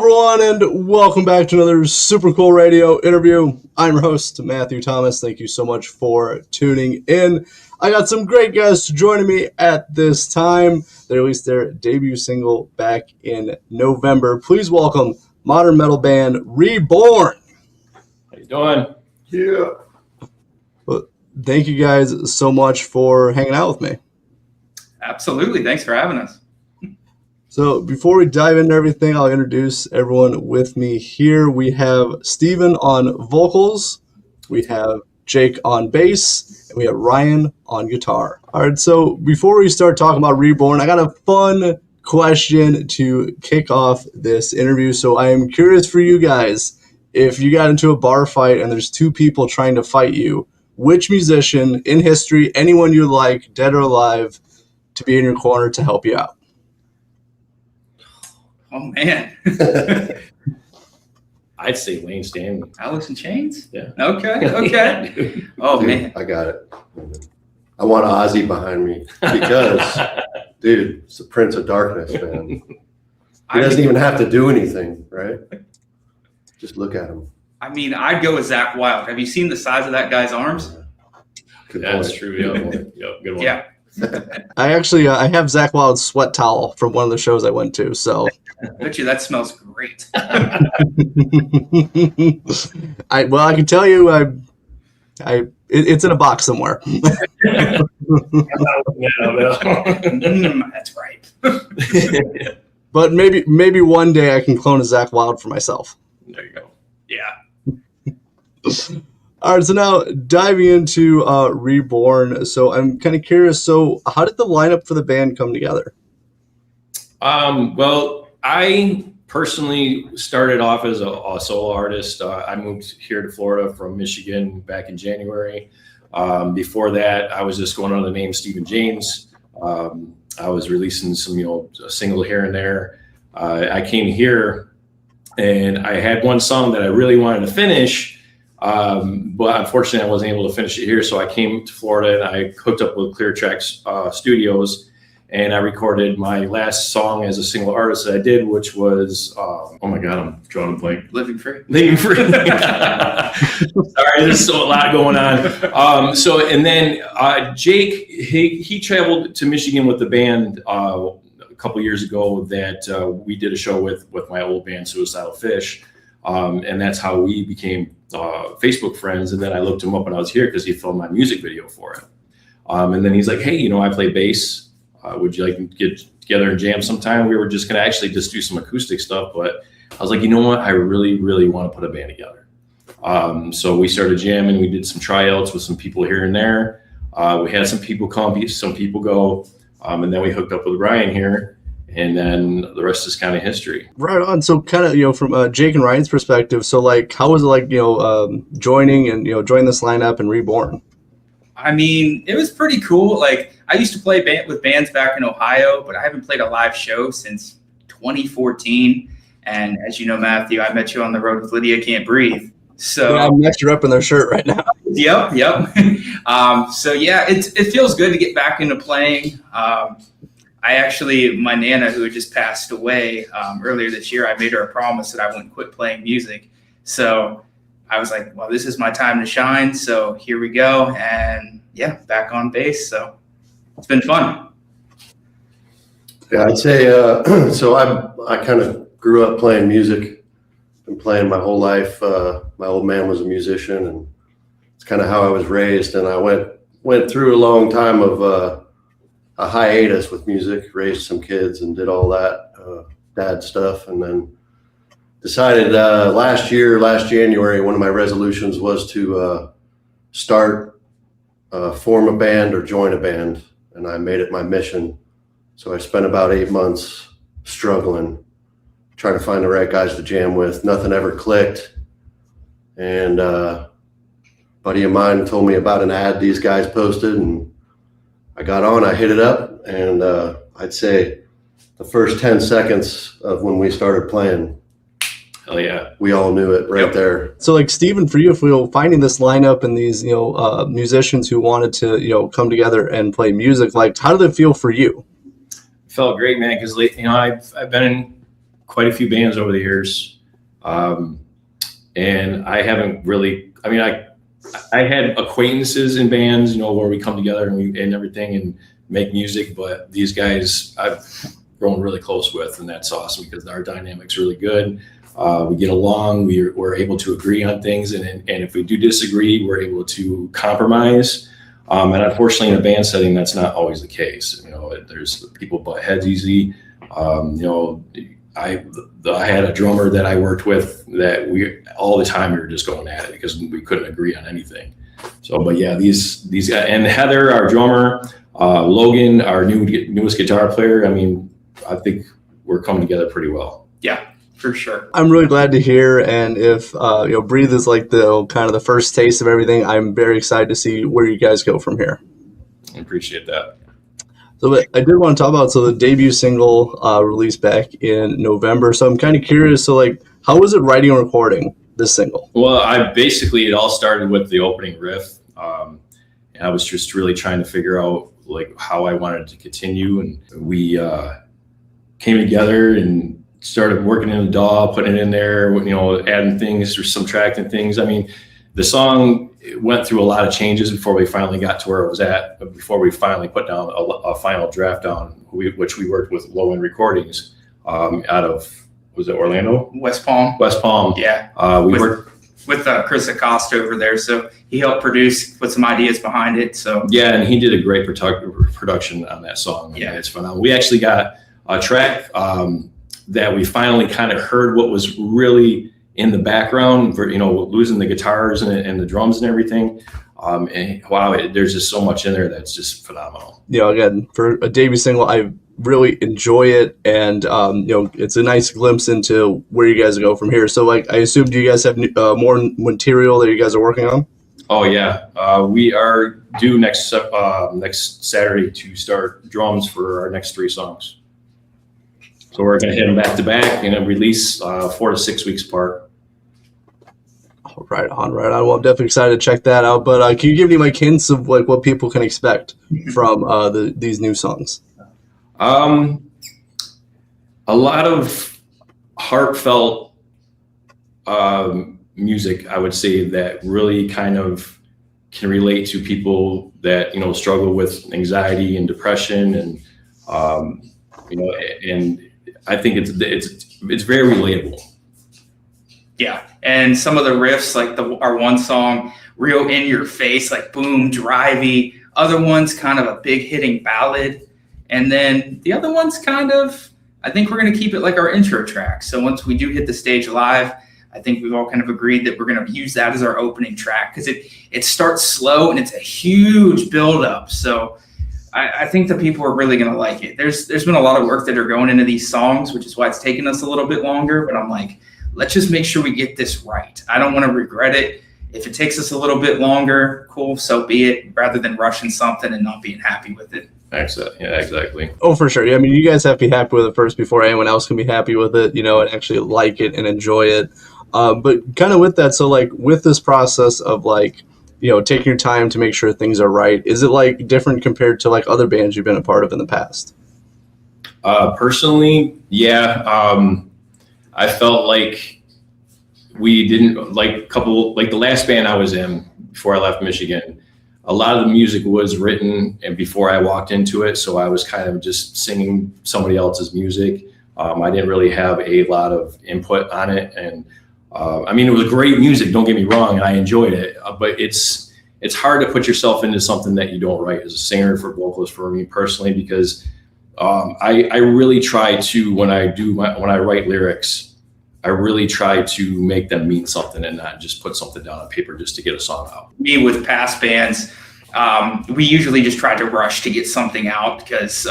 everyone, and welcome back to another super cool radio interview. I'm your host, Matthew Thomas. Thank you so much for tuning in. I got some great guests joining me at this time. They released their debut single back in November. Please welcome modern metal band Reborn. How you doing? Yeah. Well, thank you guys so much for hanging out with me. Absolutely. Thanks for having us. So before we dive into everything, I'll introduce everyone with me here. We have Steven on vocals, we have Jake on bass, and we have Ryan on guitar. All right, so before we start talking about Reborn, I got a fun question to kick off this interview. So I am curious for you guys, if you got into a bar fight and there's two people trying to fight you, which musician in history, anyone you like, dead or alive, to be in your corner to help you out? Oh, man. I'd say Wayne Stanley. Alice in Chains? Yeah. Okay. Oh, Dude, man. I got it. I want Ozzy behind me because, dude, it's the Prince of Darkness, man. He doesn't even have to do anything, right? Just look at him. I mean, I'd go with Zach Wilde. Have you seen the size of that guy's arms? Good That's point. true. Yep, good one. Yeah. I actually I have Zach Wilde's sweat towel from one of the shows I went to. So, I bet you that smells great. I can tell you, it's in a box somewhere. That's right. But maybe one day I can clone a Zach Wilde for myself. There you go. Yeah. All right, so now diving into Reborn. So I'm kind of curious. So how did the lineup for the band come together? Well, I personally started off as a solo artist. I moved here to Florida from Michigan back in January. Before that, I was just going under the name Stephen James. I was releasing some, a single here and there. I came here and I had one song that I really wanted to finish. But unfortunately, I wasn't able to finish it here. So I came to Florida and I hooked up with Clear Tracks Studios, and I recorded my last song as a single artist that I did, which was, oh my God, I'm drawing a blank. Living Free. Living Free. Sorry, there's so a lot going on. And then Jake, he traveled to Michigan with the band a couple years ago that we did a show with my old band, Suicidal Fish. And that's how we became Facebook friends. And then I looked him up when I was here because he filmed my music video for it. And then he's like, hey, I play bass. Would you like to get together and jam sometime? We were just going to actually just do some acoustic stuff. But I was like, you know what? I really, really want to put a band together. So we started jamming. We did some tryouts with some people here and there. We had some people come, some people go. And then we hooked up with Ryan here. And then the rest is kind of history. Right on. So kind of, from Jake and Ryan's perspective, so like, how was it like, joining joining this lineup and Reborn? I mean, it was pretty cool. Like, I used to play with bands back in Ohio, but I haven't played a live show since 2014. And as you know, Matthew, I met you on the road with Lydia Can't Breathe. So yeah, I'm next up in their shirt right now. Yep. So yeah, it feels good to get back into playing. My Nana, who had just passed away earlier this year, I made her a promise that I wouldn't quit playing music. So I was like, well, this is my time to shine. So here we go. And yeah, back on bass. So it's been fun. Yeah, I'd say, so I kind of grew up playing music. Been playing my whole life. My old man was a musician, and it's kind of how I was raised. And I went through a long time of a hiatus with music, raised some kids and did all that dad stuff. And then decided last January, one of my resolutions was to form a band or join a band. And I made it my mission. So I spent about 8 months struggling, trying to find the right guys to jam with. Nothing ever clicked. And a buddy of mine told me about an ad these guys posted, and I got on, I hit it up, and I'd say the first 10 seconds of when we started playing, Hell yeah. we all knew it right there. So like Steven, for you, if finding this lineup and these, musicians who wanted to, come together and play music, like how did it feel for you? Felt great, man, because I've been quite a few bands over the years. And I haven't really, I mean, I had acquaintances in bands, you know, where we come together and everything and make music, but these guys I've grown really close with, and that's awesome because our dynamic's really good. We get along, we're able to agree on things, and if we do disagree, we're able to compromise. And unfortunately, in a band setting, that's not always the case. You know, there's people butt heads easy. You know, I had a drummer that I worked with that all the time we were just going at it because we couldn't agree on anything. So, but yeah, these guys, and Heather, our drummer, Logan, our newest guitar player. I mean, I think we're coming together pretty well. Yeah, for sure. I'm really glad to hear, and if Breathe is like the kind of the first taste of everything, I'm very excited to see where you guys go from here. I appreciate that. So I did want to talk about the debut single released back in November. So I'm kind of curious. So like, how was it writing and recording this single? Well, it all started with the opening riff. And I was just really trying to figure out like how I wanted to continue, and we came together and started working in the DAW, putting it in there, you know, adding things or subtracting things. I mean, the song went through a lot of changes before we finally got to where it was at, before we finally put down a final draft down, which we worked with Low End Recordings out of, was it Orlando? West Palm. West Palm. Yeah. Worked with Chris Acosta over there. So he helped produce, put some ideas behind it. So yeah, and he did a great production on that song. Yeah, it's phenomenal. We actually got a track that we finally kind of heard what was really in the background, for, you know, losing the guitars and the drums and everything. And wow, there's just so much in there that's just phenomenal. You know, again, for a debut single, I really enjoy it, and you know, it's a nice glimpse into where you guys go from here. So like, I assume, do you guys have more material that you guys are working on? Oh yeah, we are due next Saturday to start drums for our next 3 songs. So we're going to hit them back to back and release 4 to 6 weeks apart. Right on. Well, I'm definitely excited to check that out. But can you give me like hints of like what people can expect from these new songs? A lot of heartfelt music, I would say, that really kind of can relate to people that, you know, struggle with anxiety and depression, and you know, and I think it's very relatable. yeah, and some of the riffs, like our one song, real in your face, like boom, drivey. Other ones kind of a big hitting ballad, and then the other ones kind of, I think we're going to keep it like our intro track. So once we do hit the stage live, I think we've all kind of agreed that we're going to use that as our opening track, because it starts slow and it's a huge buildup. So I think the people are really going to like it. There's been a lot of work that are going into these songs, which is why it's taken us a little bit longer. But I'm like, let's just make sure we get this right. I don't want to regret it. If it takes us a little bit longer, cool, so be it, rather than rushing something and not being happy with it. Excellent. Yeah, exactly. Oh, for sure. Yeah, I mean, you guys have to be happy with it first before anyone else can be happy with it, you know, and actually like it and enjoy it. But kind of with that, so like with this process of like, you know, taking your time to make sure things are right, is it like different compared to like other bands you've been a part of in the past? Personally, yeah. I felt like we didn't like the last band I was in before I left Michigan. A lot of the music was written and before I walked into it, so I was kind of just singing somebody else's music. I didn't really have a lot of input on it, and I mean, it was great music. Don't get me wrong, I enjoyed it, but it's hard to put yourself into something that you don't write as a singer, for vocalist, for me personally, because I really try to, when I write lyrics, I really try to make them mean something and not just put something down on paper just to get a song out. Me with past bands, we usually just try to rush to get something out, because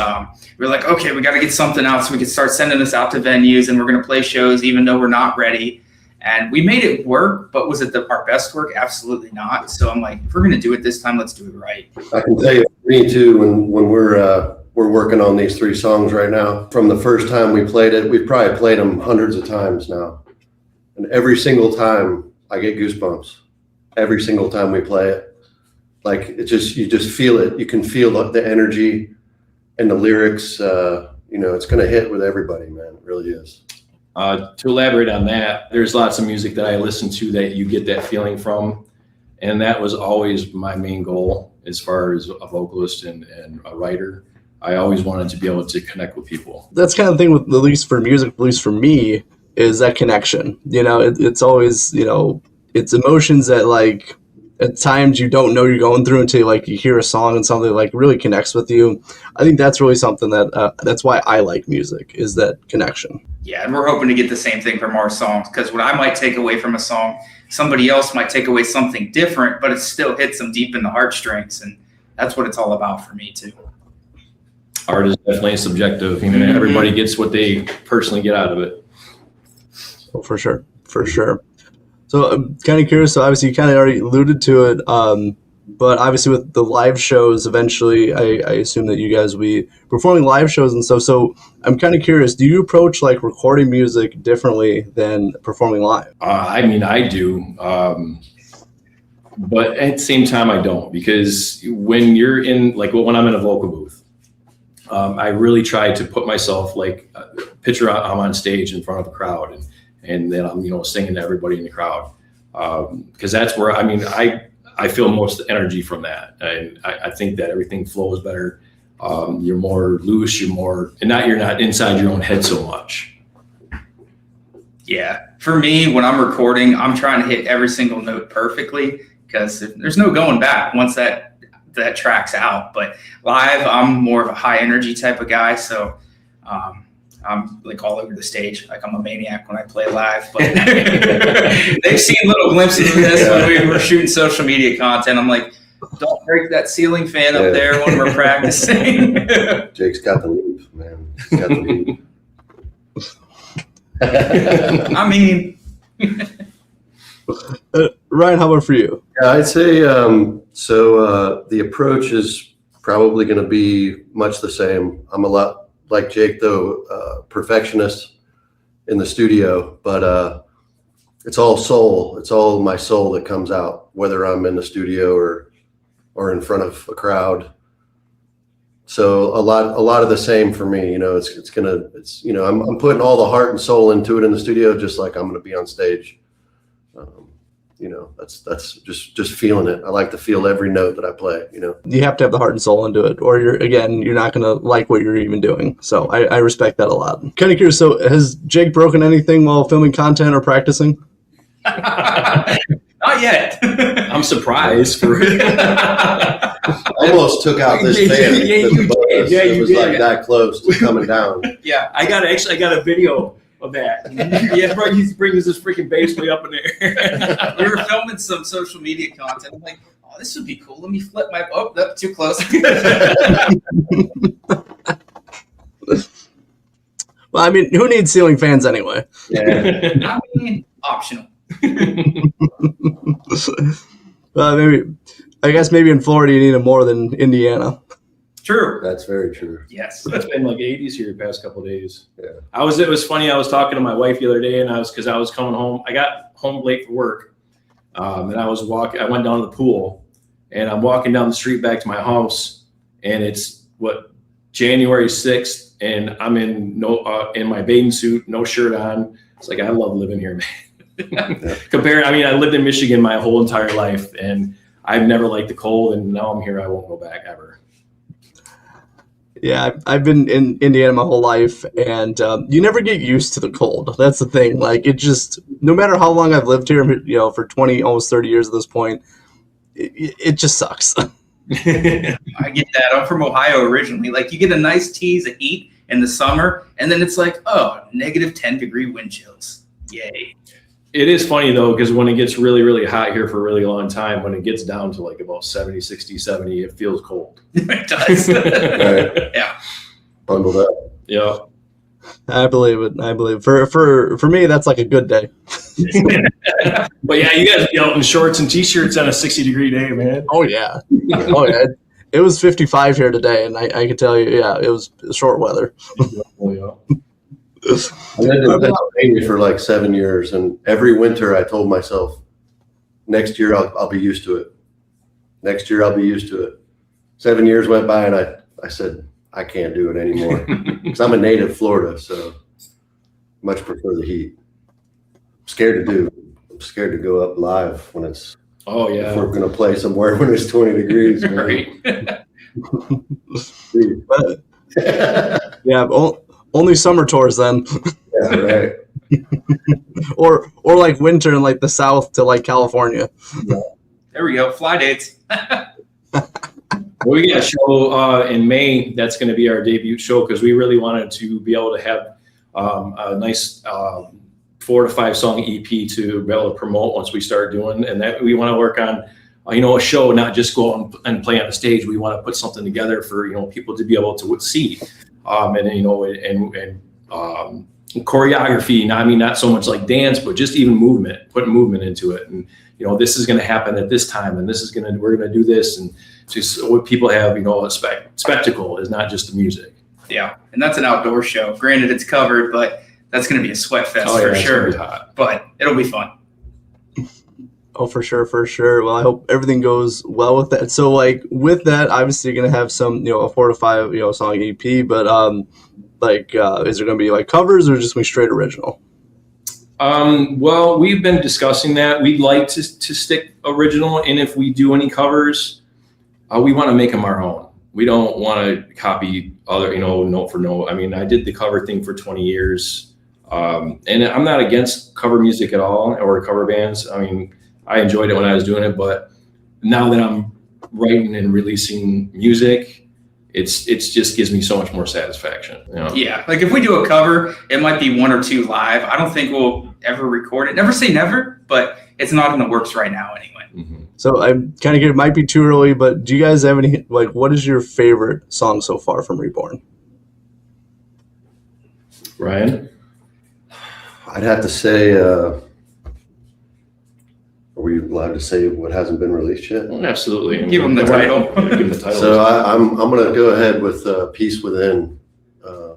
we're like, okay, we got to get something out so we can start sending this out to venues, and we're going to play shows even though we're not ready. And we made it work, but was it our best work? Absolutely not. So I'm like, if we're going to do it this time, let's do it right. I can tell you, me too, when we're working on these 3 songs right now, from the first time we played it, we've probably played them hundreds of times now. And every single time I get goosebumps, every single time we play it. Like, it just, you just feel it. You can feel the energy and the lyrics. You know, it's going to hit with everybody, man. It really is. To elaborate on that, there's lots of music that I listen to that you get that feeling from. And that was always my main goal as far as a vocalist and a writer. I always wanted to be able to connect with people. That's kind of the thing with, at least for music, at least for me, is that connection. It's always, it's emotions that like at times you don't know you're going through until like you hear a song and something like really connects with you. I think that's really something that that's why I like music, is that connection. Yeah, and we're hoping to get the same thing from our songs, because what I might take away from a song, somebody else might take away something different, but it still hits them deep in the heartstrings, and that's what it's all about for me too. Art is definitely subjective. Everybody gets what they personally get out of it. Oh, for sure. So I'm kind of curious. So obviously you kind of already alluded to it, but obviously with the live shows, eventually I assume that you guys will be performing live shows and stuff. So I'm kind of curious, do you approach like recording music differently than performing live? I do. But at the same time, I don't, because when you're in, like when I'm in a vocal booth, I really try to put myself like picture I'm on stage in front of a crowd and then I'm, singing to everybody in the crowd. Because that's where, I feel most energy from that. And I think that everything flows better. You're more loose, you're not inside your own head so much. Yeah. For me, when I'm recording, I'm trying to hit every single note perfectly, because there's no going back once that track's out. But live, I'm more of a high energy type of guy. So I'm like all over the stage. Like I'm a maniac when I play live. But they've seen little glimpses of this when we were shooting social media content. I'm like, don't break that ceiling fan up there when we're practicing. Jake's got the lead, man. He's got the lead. Ryan, how about for you? Yeah, I'd say the approach is probably going to be much the same. I'm a lot like Jake, though, perfectionist in the studio, but it's all soul. It's all my soul that comes out, whether I'm in the studio or in front of a crowd. So a lot of the same for me. I'm putting all the heart and soul into it in the studio, just like I'm going to be on stage. That's just feeling it. I like to feel every note that I play. You have to have the heart and soul into it, or you're not going to like what you're even doing. So I respect that a lot. Kind of curious. So has Jake broken anything while filming content or practicing? Not yet. I'm surprised for it. I almost took out this fan. Yeah, you did. Yeah, it you was did. like that close to coming down. Yeah. I got a video of that. Yeah, bro, he's bringing this freaking bass way up in there. We were filming some social media content. I'm like, oh, this would be cool. Let me flip my, nope, too close. Well, who needs ceiling fans anyway? Yeah. Optional. Maybe in Florida you need them more than Indiana. True. That's very true. Yes. It's been like 80s here the past couple of days. Yeah. It was funny. I was talking to my wife the other day, and because I was coming home. I got home late for work, and I went down to the pool, and I'm walking down the street back to my house, and it's January 6th, and I'm in my bathing suit, no shirt on. It's like I love living here, man. I lived in Michigan my whole entire life, and I've never liked the cold, and now I'm here. I won't go back ever. Yeah, I've been in Indiana my whole life, and you never get used to the cold. That's the thing. Like, it just, no matter how long I've lived here, for 20, almost 30 years at this point, it just sucks. I get that. I'm from Ohio originally. Like, you get a nice tease of heat in the summer, and then it's like, negative 10-degree wind chills. Yay. It is funny, though, because when it gets really, really hot here for a really long time, when it gets down to like about 70, 60, 70, it feels cold. It does. Right. Yeah. Bundled up. Yeah. I believe it. For me, that's like a good day. But yeah, you guys be out in shorts and t-shirts on a 60-degree day, man. Oh yeah. It was 55 here today, and I can tell you, it was short weather. Oh, yeah. I lived in Pennsylvania for like 7 years, and every winter I told myself, next year I'll be used to it. Next year I'll be used to it. 7 years went by, and I said, I can't do it anymore because I'm a native Florida. So much prefer the heat. I'm scared to go up live when it's. Oh yeah. If we're gonna play somewhere when it's 20 degrees. Right. Yeah, only summer tours then. Yeah, right. or like winter in like the South to like California. There we go. Fly dates. We got a show in May. That's going to be our debut show because we really wanted to be able to have a nice 4 to 5 song EP to be able to promote once we start doing. And that we want to work on, a show, not just go out and play on the stage. We want to put something together for, people to be able to see. And choreography, not so much like dance, but just even movement, putting movement into it. And, this is going to happen at this time, and we're going to do this. And just what people have, a spectacle is not just the music. Yeah. And that's an outdoor show. Granted, it's covered, but that's going to be a sweat fest for sure. But it'll be fun. Oh, for sure. Well, I hope everything goes well with that. So, like, with that, obviously you're going to have some, a 4 to 5, song EP, but, is there going to be, like, covers or just going to be straight original? Well, we've been discussing that. We'd like to stick original, and if we do any covers, we want to make them our own. We don't want to copy other, note for note. I did the cover thing for 20 years, and I'm not against cover music at all or cover bands. I enjoyed it when I was doing it, but now that I'm writing and releasing music, it's just gives me so much more satisfaction. Yeah, like if we do a cover, it might be 1 or 2 live. I don't think we'll ever record it. Never say never, but it's not in the works right now anyway. Mm-hmm. So I'm kind of it might be too early, but do you guys have any, what is your favorite song so far from Reborn? Ryan? I'd have to say, are we allowed to say what hasn't been released yet? Absolutely. Give them the title. Give the title. So I'm going to go ahead with Peace Within,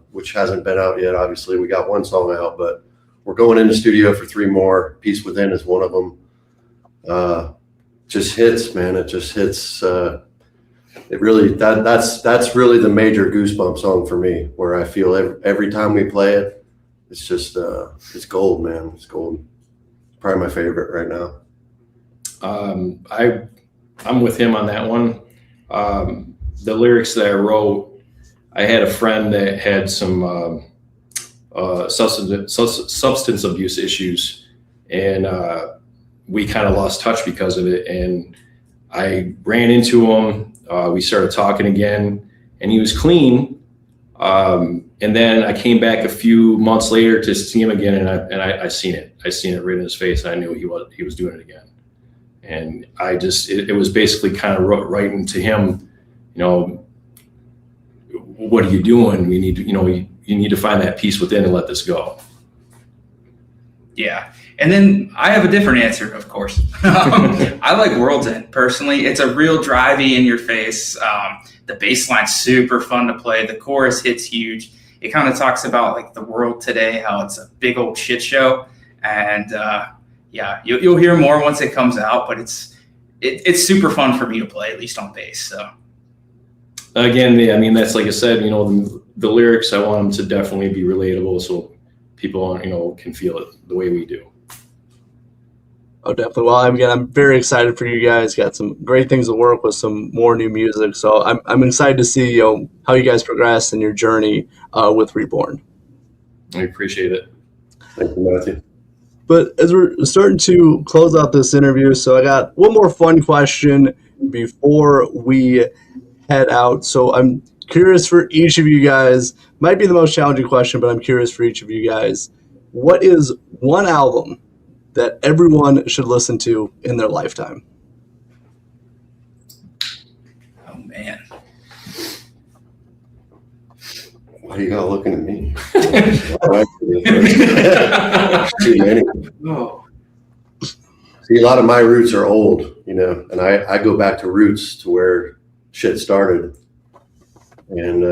which hasn't been out yet. Obviously, we got 1 song out, but we're going in the studio for 3 more. Peace Within is one of them. Just hits, man. It just hits. It really that's really the major Goosebump song for me, where I feel every time we play it, it's just it's gold, man. It's gold. Probably my favorite right now. I'm with him on that one. The lyrics that I wrote, I had a friend that had some substance abuse issues, and we kind of lost touch because of it. And I ran into him. We started talking again, and he was clean. And then I came back a few months later to see him again, and I seen it. I seen it right in his face, and I knew he was doing it again. And it was basically kind of writing to him, what are you doing? We need to, you need to find that peace within and let this go. Yeah. And then I have a different answer, of course. I like World's End personally. It's a real drivey in your face. The bass line's super fun to play. The chorus hits huge. It kind of talks about like the world today, how it's a big old shit show. And yeah, you'll hear more once it comes out, but it's super fun for me to play, at least on bass. So again, that's like I said, the lyrics, I want them to definitely be relatable so people, can feel it the way we do. Oh, definitely. Well, I'm very excited for you guys. Got some great things to work with, some more new music. So I'm excited to see how you guys progress in your journey with Reborn. I appreciate it. Thank you, Matthew. But as we're starting to close out this interview, so I got one more fun question before we head out. So I'm curious for each of you guys, might be the most challenging question, but I'm curious for each of you guys. What is one album that everyone should listen to in their lifetime? oh man. Why are you all looking at me? Too many. Oh. See, a lot of my roots are old, and I go back to roots to where shit started. And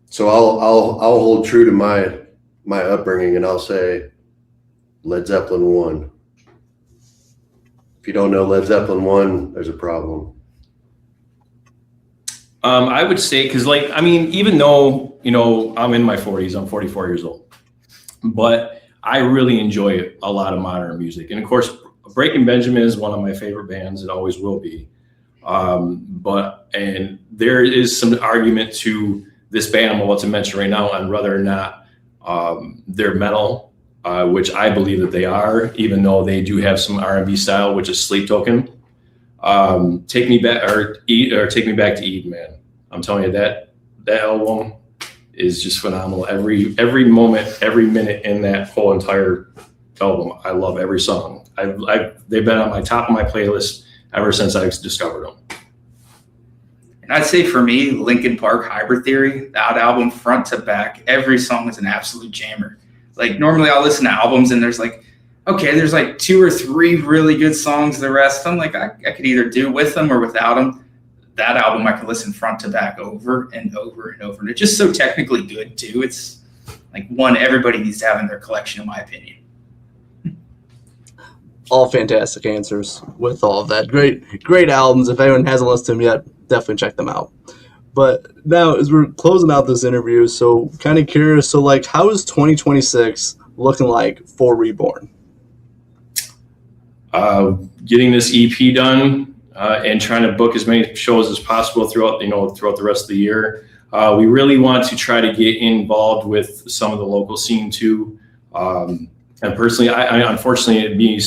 so I'll hold true to my upbringing, and I'll say Led Zeppelin 1. If you don't know Led Zeppelin 1, there's a problem. I would say, because even though, I'm in my 40s, I'm 44 years old. but I really enjoy a lot of modern music. And of course, Breaking Benjamin is one of my favorite bands. It always will be. And there is some argument to this band I'm about to mention right now on whether or not they're metal, which I believe that they are, even though they do have some R&B style, which is Sleep Token. Take Me Back to Eden, man. I'm telling you that album is just phenomenal. Every moment, every minute in that whole entire album, I love every song. They've been on my top of my playlist ever since I discovered them. And I'd say for me, Linkin Park Hybrid Theory, that album front to back, every song is an absolute jammer. Like normally I'll listen to albums and there's like 2 or 3 really good songs. The rest I'm like, I could either do with them or without them. That album I can listen front to back over and over and over. And it's just so technically good too. It's like one everybody needs to have in their collection, in my opinion. All fantastic answers with all of that. Great albums. If anyone hasn't listened to them yet, definitely check them out. But now, as we're closing out this interview, so kind of curious, so like, how is 2026 looking like for Reborn? Getting this EP done and trying to book as many shows as possible throughout the rest of the year. We really want to try to get involved with some of the local scene too. And personally, I unfortunately, being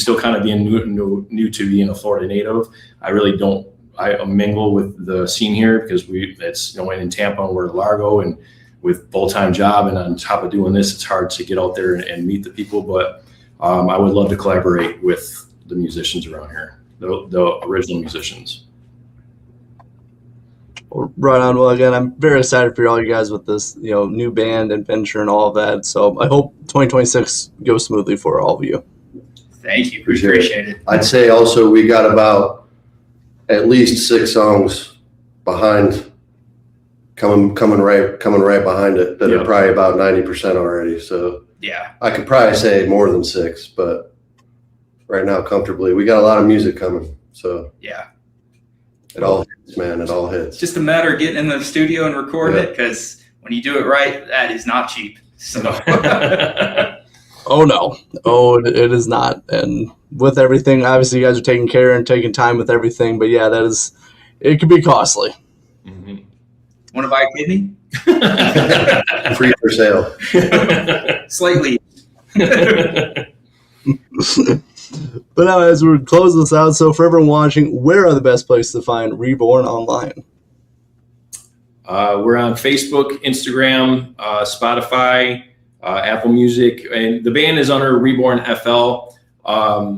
new to being a Florida native, I really don't. I mingle with the scene here because it's in Tampa and we're at Largo, and with full-time job and on top of doing this, it's hard to get out there and meet the people. But I would love to collaborate with the musicians around here, the original musicians. Right on. Well, again, I'm very excited for all you guys with this, new band and venture and all of that. So I hope 2026 goes smoothly for all of you. Thank you. Appreciate it. I'd say also we got about at least 6 songs behind coming right behind it that are probably about 90% already. So yeah, I could probably say more than 6, but right now comfortably we got a lot of music coming. So yeah. It all hits, man. It all hits. It's just a matter of getting in the studio and recording it, because when you do it right, that is not cheap. So. Oh, no. Oh, it is not. And with everything, obviously you guys are taking care and taking time with everything. But yeah, it could be costly. Mm-hmm. Want to buy a kidney? Free for sale. Slightly. But now, as we close this out, so for everyone watching, where are the best places to find Reborn online? We're on Facebook, Instagram, Spotify, Apple Music, and the band is under Reborn FL.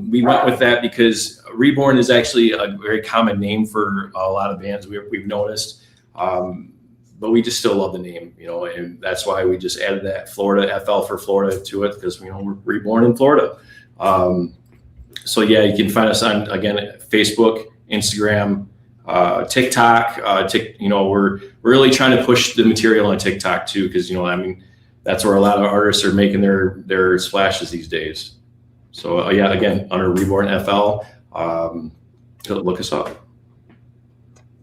We went with that because Reborn is actually a very common name for a lot of bands we've noticed. But we just still love the name, and that's why we just added that Florida FL for Florida to it, because we're reborn in Florida. So yeah, you can find us on, again, Facebook, Instagram, TikTok. We're really trying to push the material on TikTok too, because that's where a lot of artists are making their splashes these days. So yeah, again, under Reborn FL, look us up.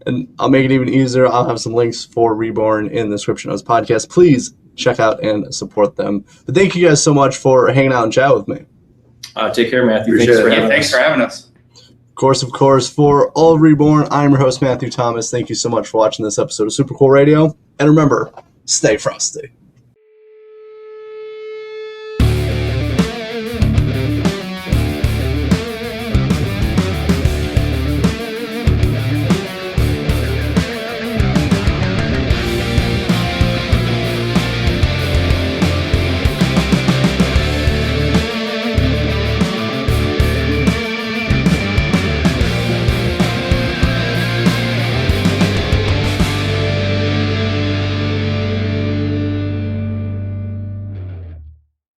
And I'll make it even easier. I'll have some links for Reborn in the description of this podcast. Please check out and support them. But thank you guys so much for hanging out and chat with me. Take care, Matthew. Thanks for having us. Of course, for all of Reborn, I'm your host, Matthew Thomas. Thank you so much for watching this episode of Super Cool Radio. And remember, stay frosty.